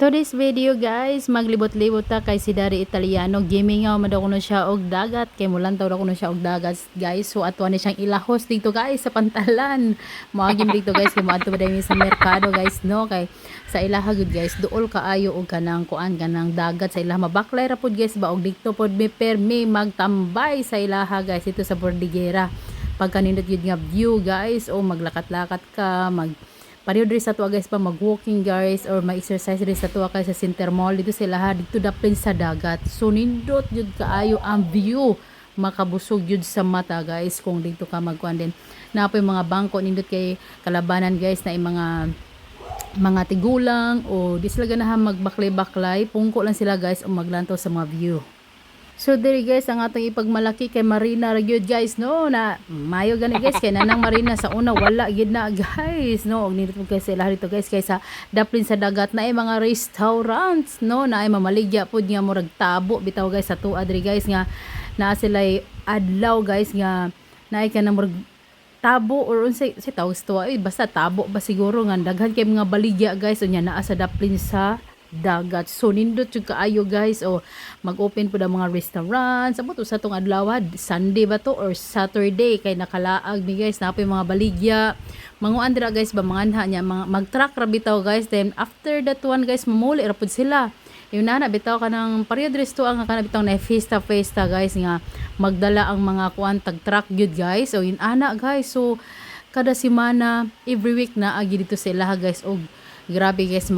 Today's video guys, maglibot-libot ta kay si Dari Italiano. Gaming nga madaw kuno siya og dagat, kay mulantaw daw kuno siya og dagat guys. So ato ni siyang ilahos dito guys sa pantalan. Moagim dito guys kay moadto ba dai sa merkado guys no, kay sa ilaha gud guys duol kaayo og kanang kuan kanang dagat sa ilaha mabaklay ra pud guys ba og dito pod mi permi magtambay sa ilaha guys ito sa Bordighera. Pagkanindot yun nga view guys o maglakat-lakat ka, pariyo diri sa tuwa guys pa mag-walking guys or mag-exercise diri sa tuwa kay sa Center Mall dito sila ha dito dapin sa dagat. So nindot jud kaayo ang view, makabusog jud sa mata guys kung dito ka magkuan din. Napoy mga bangko nindot kay kalabanan guys na mga tigulang o di sila ganahan magbaklay-baklay, pungko lang sila guys o maglantaw sa mga view. So diri guys ang atong ipagmalaki kay Marina ra gyud guys no, na mayo gani guys kay nanang Marina sa una wala gyud na guys no, og nindot guys sila dito guys kay sa daplin sa dagat na ay mga restaurants no, na ay mamaligya pud nga murag tabo bitaw guys sa tuwa diri guys nga naa sila adlaw guys nga naay kanang murag tabo or unsay si tawag sa tuwa basta tabo ba siguro nga daghan kay mga baligya guys unya naa sa daplin sa dagat. So nindot jud kaayo guys o mag-open po ang mga restaurants abot sa tong adlaw Sunday ba to or Saturday kay nakalaag mi guys napoy mga baligya manguan dira guys ba manganha nya mag-track ra bitaw guys, then after that one guys mamuli ra pud sila yun na bitaw kanang pareho dres to ang kana bitaw na fiesta guys nga magdala ang mga kuan tag truck gyud guys o yun ana guys. So kada semana every week na agi dito sila guys og grabe guys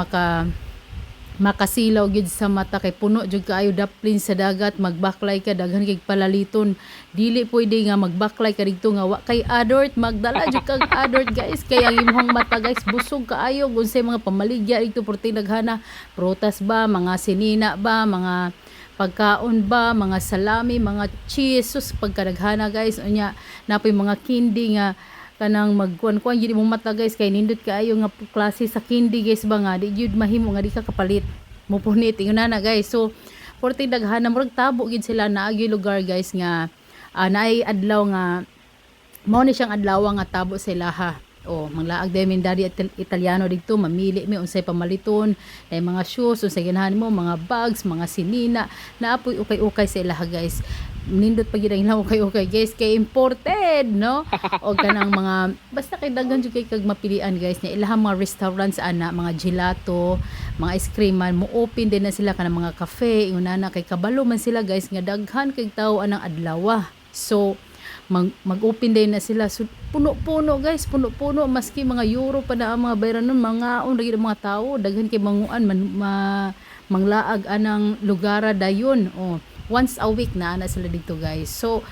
makasilaw gid sa mata kay puno jud kaayo daplin sa dagat, magbaklay ka daghan kay palaliton, dili pwede nga magbaklay ka dito nga wa kay adort, magdala jud kag adort guys kay ang imong mata guys busog kaayo unsay mga pamaligya dito porti daghana prutas ba, mga sinina ba, mga pagkaon ba, mga salami, mga cheese sus pagkadaghana guys unya napoy mga candy nga kanang magkuan-kuan gyud imong mata guys kay nindot kaayo nga klase sa candy guys ba nga di gyud mahimo nga di ka kapalit mo punit ingon na guys. So porti daghana murag tabo gyud sila na agi lugar guys nga naay adlaw nga mao ni siyang adlaw nga tabo sila ha o manglaag din Dari Italiano dito mamili mi unsay pamaliton ay mga shoes unsay ganahan mo mga bags mga sinina naapoy ukay-ukay sa ilaha guys. Nindot pa gyud ang ilaw ukay-ukay guys kay imported no o kanang mga basta kay daghan jud kay kag mapilian guys nya ilahang mga restaurants ana mga gelato mga ice cream man mo open din na sila kanang mga cafe ingon kay kabalo man sila guys nga daghan kay tawo anang adlaw. So mag-open day na sila. So, puno-puno guys, puno-puno maski mga euro pa na ang mga bayaran nun, mga lagi ng mga tao, daghan kay manguan manglaag anang lugara dayon. Oh, once a week na ana sila dito guys. So,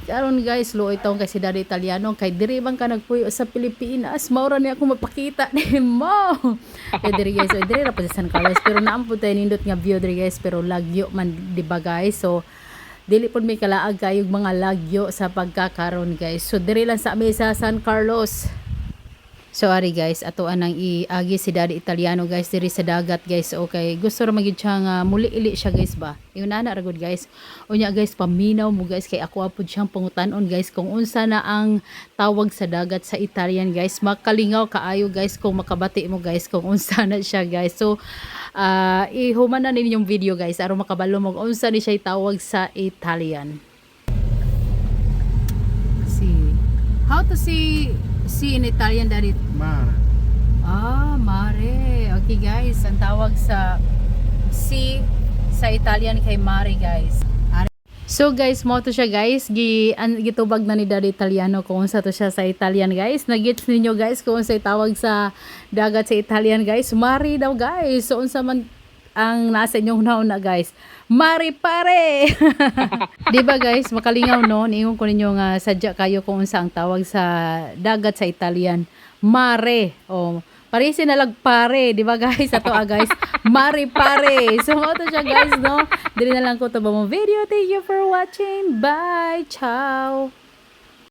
karon guys, luoy taong kasi Dari Italiano kay diri bang ka nagpuyo sa Pilipinas, maura ni ako mapakita ni mo. Kay diri guys, so diri ra pa sa San Carlos pero naampo tay nindot nga view diri guys pero lagyo man di ba guys. So dili pod may kalaag kayog mga lagyo sa pagkakaron guys. So diri lang sa mesa San Carlos. So ari guys ato anang iagi si Dari Italiano guys diri sa dagat guys. Okay gusto ra magyud siya nga muli-ili siya guys ba yun na ra gud guys unya guys paminaw mo guys kay ako apod siyang pangutan-on guys kung unsa na ang tawag sa dagat sa Italian guys. Makalingaw kaayo guys kung makabati mo guys kung unsa na siya guys. So ihuman na ninyong video guys aron makabalo mo unsa ni siya tawag sa Italian. How to see in Italian Dari? Mare. Mare. Okay guys, ang tawag sa sea sa Italian kay mare guys. So guys, mo to siya guys, gitubag na ni Dari Italiano kung unsa to siya sa Italian guys. Nagits ninyo guys kung unsa tawag sa dagat sa Italian guys. Mare daw guys. So unsa man ang nasa inyong nauna guys, mare pare. Di ba guys, makalingaw no, niingon ko ninyo nga sadya kayo kung unsa ang tawag sa dagat sa Italian, mare. O parisi na lag pare, di ba guys, ato guys, mare pare. So mo to siya guys no, dili na lang ko to ba mo video. Thank you for watching, bye, ciao.